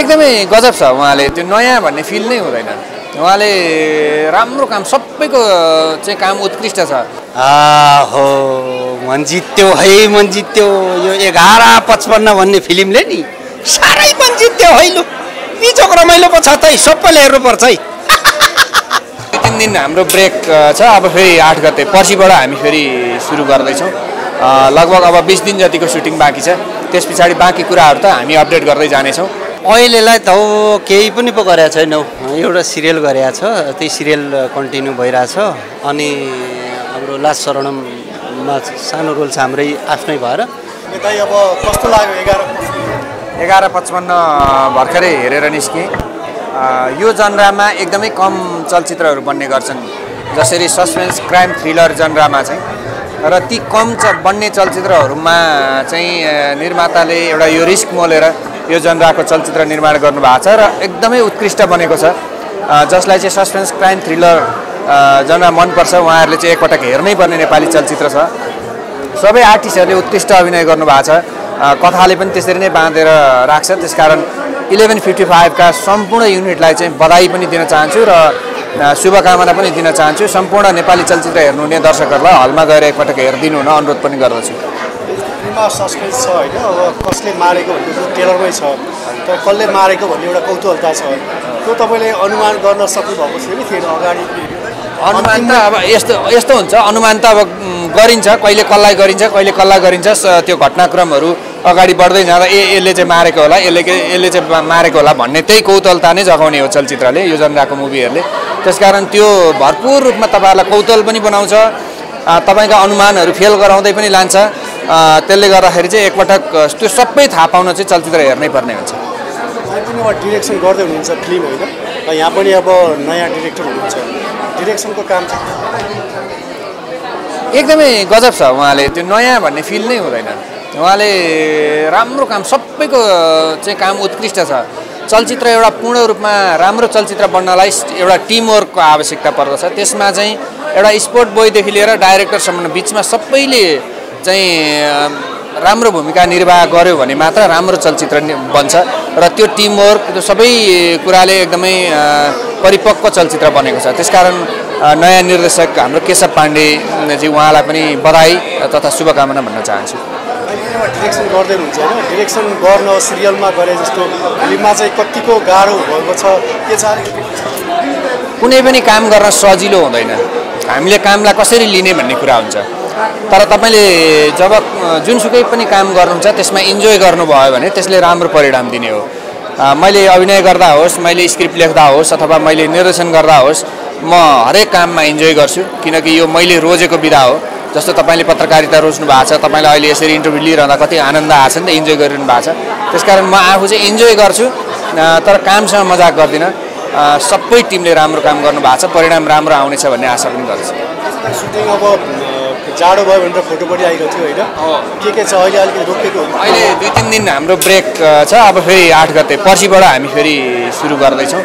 एकदमै गजब छ उहाँले त्यो नयाँ भन्ने फिल नै हुँदैन उहाँले राम्रो काम सबैको चाहिँ काम उत्कृष्ट छ हो मन जित्यो है मन जित्यो यो 11:55 भन्ने फिल्मले नि साह्रै मन जित्यो है लु बिचोक रमाइलो पो छ त सबैले हेर्नुपर्छ है 2-3 दिन हाम्रो ब्रेक छ अब फेरि 8 गते पर्सिबाट हामी फेरि सुरु गर्दैछौँ लगभग अब 20 दिन जतिको सुटिङ बाँकी छ त्यस पछाडि बाँकी कुराहरू त हामी अपडेट गर्दै जानेछौँ अहिलेलाई त केही पनि पो गरेको छैनौ एउटा सिरियल गरेको छ त्यही सिरियल कन्टिन्यू भइरहेछ अनि हाम्रो लास्ट शरणममा सानो रोल छ हाम्रै आफ्नै भएर अब कस्तो लाग्यो 11:55 भर्खरै हेरेर निस्केँ यो जनरामा एकदमै कम चलचित्रहरू बन्ने गर्छन् जसरी सस्पेन्स क्राइम थ्रिलर जनरामा चाहिँ र ती कम बन्ने चलचित्रहरूमा चाहिँ निर्माताले एउटा यो रिस्क मोलेर यो जनराको चलचित्र निर्माण गर्नुभएको छ र एकदमै उत्कृष्ट बनेको छ जसलाई चाहिँ सस्पेन्स क्राइम थ्रिलर जनरा मनपर्छ उहाँहरूले चाहिँ एकपटक हेर्नै पर्ने नेपाली चलचित्र छ सबै आर्टिस्टहरूले उत्कृष्ट अभिनय गर्नुभएको छ कथाले पनि त्यसरी नै बाँधेर राख्छ त्यसकारण 1155 का सम्पूर्ण युनिटलाई चाहिँ बधाई पनि दिन चाहन्छु र शुभकामना पनि दिन चाहन्छु सम्पूर्ण नेपाली चलचित्र हेर्नुहुने दर्शकहरूलाई हलमा गएर एकपटक हेरिदिनु हुन अनुरोध पनि गर्दछु फिल्ममा सस्पेन्स छ होइन अब कसले मारेको भन्ने टेलरमै छ तर कसले मारेको भन्ने एउटा कौतूहलता छ त्यो तपाईँले अनुमान गर्न सक्नुभएको थिएन अगाडि अनुमान त अब यस्तो हुन्छ अनुमान त अब गरिन्छ कहिले कसलाई गरिन्छ त्यो घटनाक्रमहरू अगाडि बढ्दै जाँदा यसले चाहिँ मारेको होला यसले चाहिँ मारेको होला भन्ने त्यही कौतूहलता नै जगाउने हो चलचित्रले यो जनराको मुभीहरूले त्यसकारण त्यो भरपुर रूपमा तपाईँहरूलाई कौतूहल पनि बनाउँछ तपाईँका अनुमानहरू फेल गराउँदै पनि लान्छ त्यसले गर्दाखेरि चाहिँ एकपटक त्यो सबै थाहा पाउन चाहिँ चलचित्र हेर्नै पर्ने हुन्छ डिरेक्सन गर्दै हुनुहुन्छ फिल्म होइन यहाँ पनि अब नयाँ डिरेक्टर हुनुहुन्छ डिरेक्सनको काम एकदमै गजब छ उहाँले त्यो नयाँ भन्ने फिल नै हुँदैन उहाँले राम्रो काम सबैको चाहिँ काम उत्कृष्ट छ चलचित्र एउटा पूर्ण रूपमा राम्रो चलचित्र बन्नलाई एउटा टिमवर्कको आवश्यकता पर्दछ त्यसमा चाहिँ एउटा स्पोर्ट बोयदेखि लिएर डाइरेक्टरसम्म बिचमा सबैले चाहिँ राम्रो भूमिका निर्वाह गर्यो भने मात्र राम्रो चलचित्र बन्छ र त्यो टिमवर्क त्यो सबै कुराले एकदमै परिपक्व चलचित्र बनेको छ त्यसकारण नयाँ निर्देशक हाम्रो केशव पाण्डेजी उहाँलाई पनि बधाई तथा शुभकामना भन्न चाहन्छु डिरेक्सन गर्दै हुन्छ होइन डिरेक्सन गर्न सिरियलमा गरे जस्तो फिल्ममा चाहिँ कतिको गाह्रो भएको छ के छ कुनै पनि काम गर्न सजिलो हुँदैन हामीले कामलाई कसरी लिने भन्ने कुरा हुन्छ तर तपाईँले जब जुनसुकै पनि काम गर्नुहुन्छ त्यसमा इन्जोय गर्नुभयो भने त्यसले राम्रो परिणाम दिने हो मैले अभिनय गर्दा होस् मैले स्क्रिप्ट लेख्दा होस् अथवा मैले निर्देशन गर्दा होस् म हरेक काममा इन्जोय गर्छु किनकि यो मैले रोजेको विधा हो जस्तो तपाईँले पत्रकारिता रोज्नु भएको छ तपाईँले अहिले यसरी इन्टरभ्यू लिइरहँदा कति आनन्द आएको छ नि त इन्जोय गरिरहनु भएको छ त्यसकारण म आफू चाहिँ इन्जोय गर्छु तर कामसँग मजाक गर्दिनँ सबै टिमले राम्रो काम गर्नुभएको छ परिणाम राम्रो आउनेछ भन्ने आशा पनि गर्छु सुटिङ अब जाडो भयो भनेर फोटो पनि आएको थियो होइन के छ अहिले अलिकति रोकेको अहिले 2-3 दिन हाम्रो ब्रेक छ अब फेरि 8 गते पर्सिबाट हामी फेरि सुरु गर्दैछौँ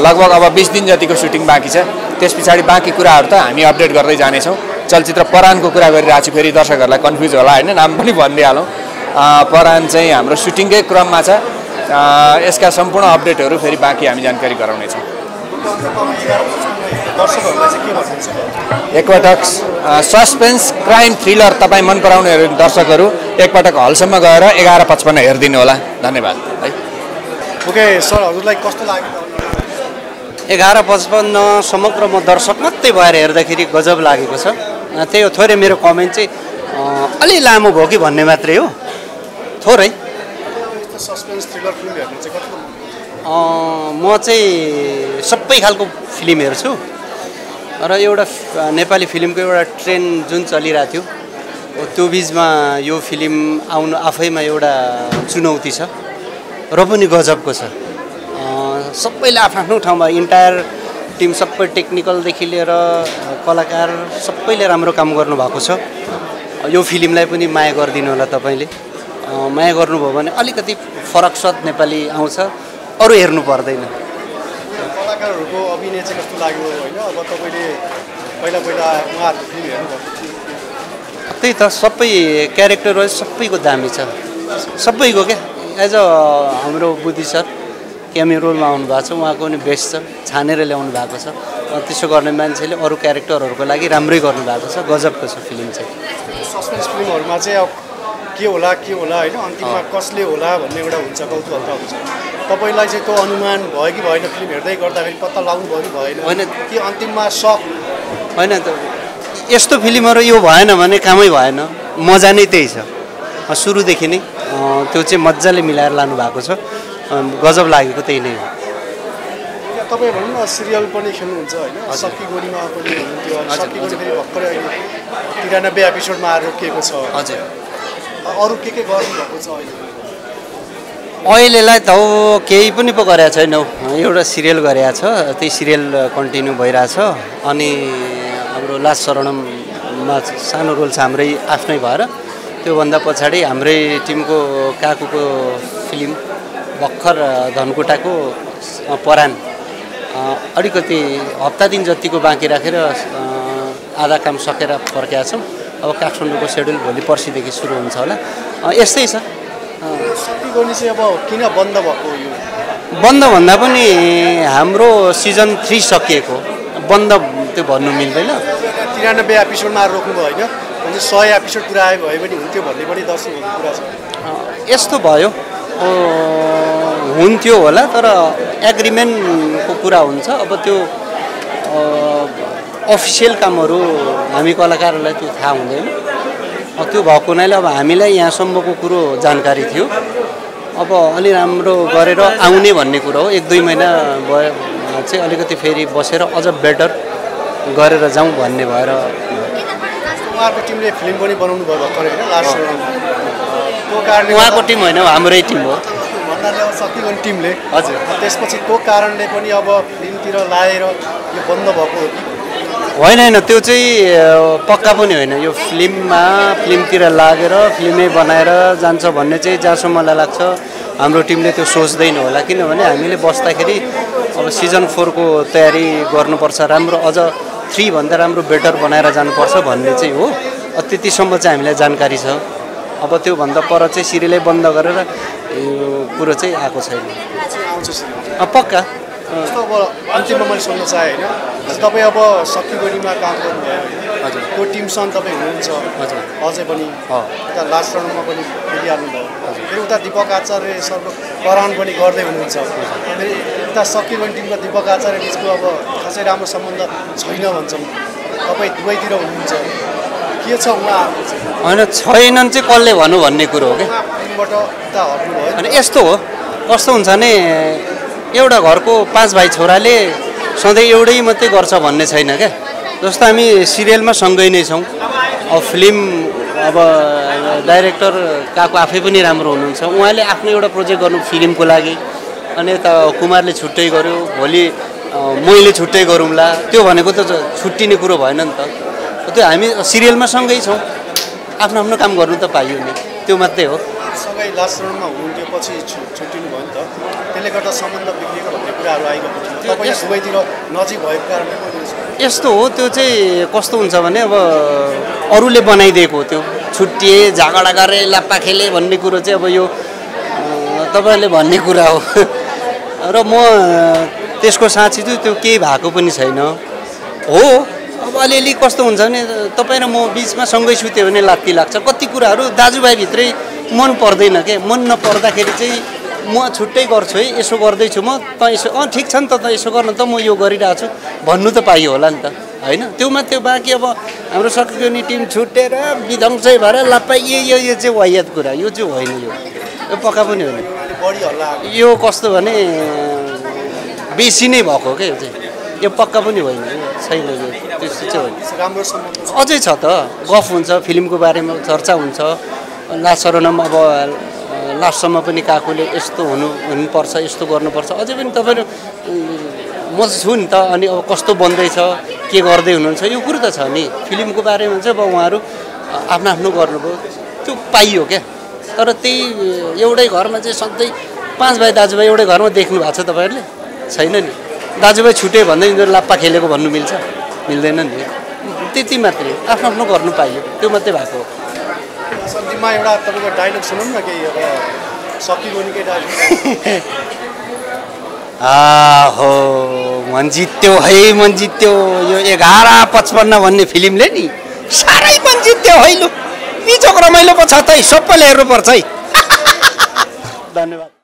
लगभग अब 20 दिन जतिको सुटिङ बाँकी छ त्यस पछाडि बाँकी कुराहरू त हामी अपडेट गर्दै जानेछौँ चलचित्र परानको कुरा गरिरहेको छु फेरि दर्शकहरूलाई कन्फ्युज होला होइन नाम पनि भनिदिइहालौँ परान चाहिँ हाम्रो सुटिङकै क्रममा छ यसका सम्पूर्ण अपडेटहरू फेरि बाँकी हामी जानकारी गराउनेछौँ एकपटक सस्पेन्स क्राइम थ्रिलर तपाईँ मन पराउने दर्शकहरू एकपटक हलसम्म गएर 11:55 हेरिदिनु होला धन्यवाद है ओके सर हजुरलाई कस्तो लाग्यो 11:55 समग्र म दर्शक मात्रै भएर हेर्दाखेरि गजब लागेको छ त्यही हो थोरै मेरो कमेन्ट चाहिँ अलि लामो भयो कि भन्ने मात्रै हो थोरै सस्पेन्स थ्रिलर फिल्म हेर्नु चाहिँ कस्तो म चाहिँ सबै खालको फिल्म हेर्छु र एउटा नेपाली फिल्मको एउटा ट्रेन्ड जुन चलिरहेको थियो त्यो बिचमा यो फिल्म आउनु आफैमा एउटा चुनौती छ र पनि गजबको छ सबैले आफ्नो ठाउँमा इन्टायर टिम सबै टेक्निकलदेखि लिएर कलाकार सबैले राम्रो काम गर्नुभएको छ यो फिल्मलाई पनि माया गरिदिनु होला तपाईँले माया गर्नुभयो भने अलिकति फरक सत नेपाली आउँछ अरू हेर्नु पर्दैन कलाकारहरूको अभिनय चाहिँ कस्तो लाग्यो होइन अब तपाईँले पहिला उहाँहरूको फिल्म हेर्नुभएको त्यही त सबै क्यारेक्टर वाइज सबैको दामी छ सबैको क्या एज अ हाम्रो बुद्धि सर क्यामियो रोलमा आउनु भएको छ, उहाँको पनि बेस्ट छ, छानेर ल्याउनु भएको छ। त्यसो गर्ने मान्छेले अरू क्यारेक्टरहरूको लागि राम्रै गर्नुभएको छ, गजबको छ फिल्म चाहिँ। सस्पेन्स फिल्महरूमा चाहिँ अब के होला होइन अन्तिममा कसले होला भन्ने एउटा हुन्छ, कौतूहलता हुन्छ। तपाईँलाई चाहिँ त्यो अनुमान भयो कि भएन? फिल्म हेर्दै गर्दाखेरि पत्ता लगाउनु भयो कि भएन? होइन कि अन्तिममा सक होइन त, यस्तो फिल्महरू यो भएन भने कामै भएन। मजा नै त्यही छ, सुरुदेखि नै त्यो चाहिँ मजाले मिलाएर लानु भएको छ। गजब लागेको त्यही नै हो। तपाईँ भनौँ न सिरियल पनि खेल्नुहुन्छ होइन, सक्की गोलीमा पनि हुनुहुन्थ्यो, सक्की गोली फेरि भर्खरै अहिले 93 एपिसोडमा आएर रोकिएको छ। हजुर, अरू के गर्नुभएको छ अहिले? अहिलेलाई त केही पनि पो गरेको छैन हौ, एउटा सिरियल गरेको छ, त्यही सिरियल कन्टिन्यू भइरहेछ। अनि हाम्रो लास्ट शरणममा सानो रोल छ हाम्रै आफ्नै भएर, त्योभन्दा पछाडि हाम्रै टिमको काकुको फिल्म भर्खर धनकुटाको परान अलिकति हप्ता दिन जतिको बाँकी राखेर आधा काम सकेर फर्केका छौँ। अब काठमाडौँको सेड्युल भोलि पर्सिदेखि सुरु हुन्छ होला। यस्तै छ। सक्की गोली चाहिँ अब किन बन्द भएको? यो बन्द भन्दा पनि हाम्रो सिजन 3 सकिएको, बन्द त्यो भन्नु मिल्दैन। 93 एपिसोडमा आएर रोक्नुभयो होइन, भने 100 एपिसोड पुरा आयो भए पनि हुन्थ्यो भन्ने पनि दर्शकहरूको कुरा छ। यस्तो भयो, हुन्थ्यो होला, तर एग्रिमेन्टको कुरा हुन्छ। अब त्यो अफिसियल कामहरू हामी कलाकारहरूलाई त्यो थाहा हुँदैन। त्यो भएको हुनाले अब हामीलाई यहाँसम्मको कुरो जानकारी थियो। अब अलि राम्रो गरेर आउने भन्ने कुरो हो। 1-2 महिना भयो चाहिँ अलिकति फेरि बसेर अझ बेटर गरेर जाउँ भन्ने भएर। उहाँको टिमले फिल्म पनि बनाउनु भयो भर्खर होइन, लास्ट त्यो कारणले उहाँको टिम होइन, हाम्रै टिम हो भन्नाले अब सक्की गोली टिमले। हजुर, त्यसपछि त्यो कारणले पनि अब फिल्मतिर लाएर यो बन्द भएको हो कि? होइन, त्यो चाहिँ पक्का पनि होइन। यो फिल्मतिर लागेर फिल्मै बनाएर जान्छ भन्ने चाहिँ जहाँसम्म मलाई लाग्छ हाम्रो टिमले त्यो सोच्दैन होला। किनभने हामीले बस्दाखेरि अब सिजन 4 को तयारी गर्नुपर्छ, राम्रो अझ 3 भन्दा राम्रो बेटर बनाएर जानुपर्छ भन्ने चाहिँ हो। त्यतिसम्म चाहिँ हामीलाई जानकारी छ। अब त्योभन्दा पर चाहिँ सिरियलै बन्द गरेर यो कुरो चाहिँ आएको छैन। पक्का। जस्तो अब अन्तिममा मैले सोध्न चाहेँ होइन, तपाईँ अब सक्की गोलीमा काम गर्नुभयो होइन, त्यो टिमसँग तपाईँ हुनुहुन्छ अझै पनि, उता लास्ट राउन्डमा पनि खेलिहाल्नुभयो, फेरि उता दीपक आचार्य सरको परान पनि गर्दै हुनुहुन्छ, फेरि उता सक्की गोली टिमको दीपक आचार्य बिचको अब खासै राम्रो सम्बन्ध छैन भन्छौँ, तपाईँ दुवैतिर हुनुहुन्छ, के छ उहाँहरू? होइन, छैनन् चाहिँ कसले भनौँ भन्ने कुरो हो क्या। टिमबाट उता हट्नुभयो अनि यस्तो हो, कस्तो हुन्छ भने एउटा घरको 5 भाइ छोराले सधैँ एउटै मात्रै गर्छ भन्ने छैन क्या। जस्तो हामी सिरियलमा सँगै नै छौँ। अब फिल्म अब डाइरेक्टर काको आफै पनि राम्रो हुनुहुन्छ, उहाँले आफ्नो एउटा प्रोजेक्ट गर्नु फिल्मको लागि, अनि यता कुमारले छुट्टै गर्यो, भोलि मैले छुट्टै गरौँला, त्यो भनेको त छुट्टिने कुरो भएन नि त। त्यो हामी सिरियलमा सँगै छौँ, आफ्नो आफ्नो काम गर्नु त पाइयो नि, त्यो मात्रै हो। सँगै लास्ट राउन्डमा हुनुहुन्थ्यो, पछि छुट्टिनु भयो नि त, त्यसले गर्दा सम्बन्ध बिग्रिएको भन्ने कुराहरू आइरहेको थियो। तपाईँ दुवैतिर नजिक भएको कारणले यस्तो हो। त्यो चाहिँ कस्तो हुन्छ भने अब अरूले बनाइदिएको हो, त्यो छुट्टिए झगडा गरे लाप्पा खेले भन्ने कुरो चाहिँ अब यो तपाईँहरूले भन्ने कुरा हो। र म त्यसको साँच्ची चाहिँ त्यो केही भएको पनि छैन हो। अब अलिअलि कस्तो हुन्छ भने तपाईँ र म बिचमा सँगै सुत्यो भने लात्ती लाग्छ, कति कुराहरू दाजुभाइभित्रै मन पर्दैन के। मन नपर्दाखेरि चाहिँ म छुट्टै गर्छु है, यसो गर्दैछु म, त यसो ठिक छ नि त, यसो गर्न त म यो गरिरहेको छु भन्नु त पाइयो होला नि त होइन। त्यो मात्रै, बाँकी अब हाम्रो सक्की गोली टिम छुट्टेर विध्वंसै भएर लाप्पा यो चाहिँ वाहियात कुरा, यो चाहिँ होइन, यो पक्का पनि होइन। यो कस्तो भने बेसी नै भएको क्या, यो चाहिँ यो पक्का पनि होइन, छैन, यो त्यस्तो चाहिँ होइन। अझै छ त, गफ हुन्छ, फिल्मको बारेमा चर्चा हुन्छ। लास्ट शरणम अब लास्टसम्म पनि काकुले यस्तो हुनुपर्छ, यस्तो गर्नुपर्छ, अझै पनि तपाईँहरू म छु नि त। अनि अब कस्तो बन्दैछ, के गर्दै हुनुहुन्छ, यो कुरो त छ नि। फिल्मको बारेमा चाहिँ अब उहाँहरू आफ्नो आफ्नो गर्नुभयो, त्यो पाइयो क्या। तर त्यही एउटै घरमा चाहिँ सधैँ 5 भाइ दाजुभाइ एउटै घरमा देख्नु भएको छ तपाईँहरूले? छैन नि। दाजुभाइ छुट्यो भन्दै यिनीहरू लाप्पा खेलेको भन्नु मिल्छ? मिल्दैन नि। त्यति मात्रै, आफ्नो आफ्नो गर्नु पाइयो, त्यो मात्रै भएको हो। सन्धिमा एउटा तपाईँको डायलग सुनौँ न केही। अब सकिएको नि केटा हो मन जित्यो है मन जित्यो यो 11:55 भन्ने फिल्मले नि साह्रै मन जित्यो है लु बिचोक रमाइलो पो छ त सबैले हेर्नुपर्छ है धन्यवाद।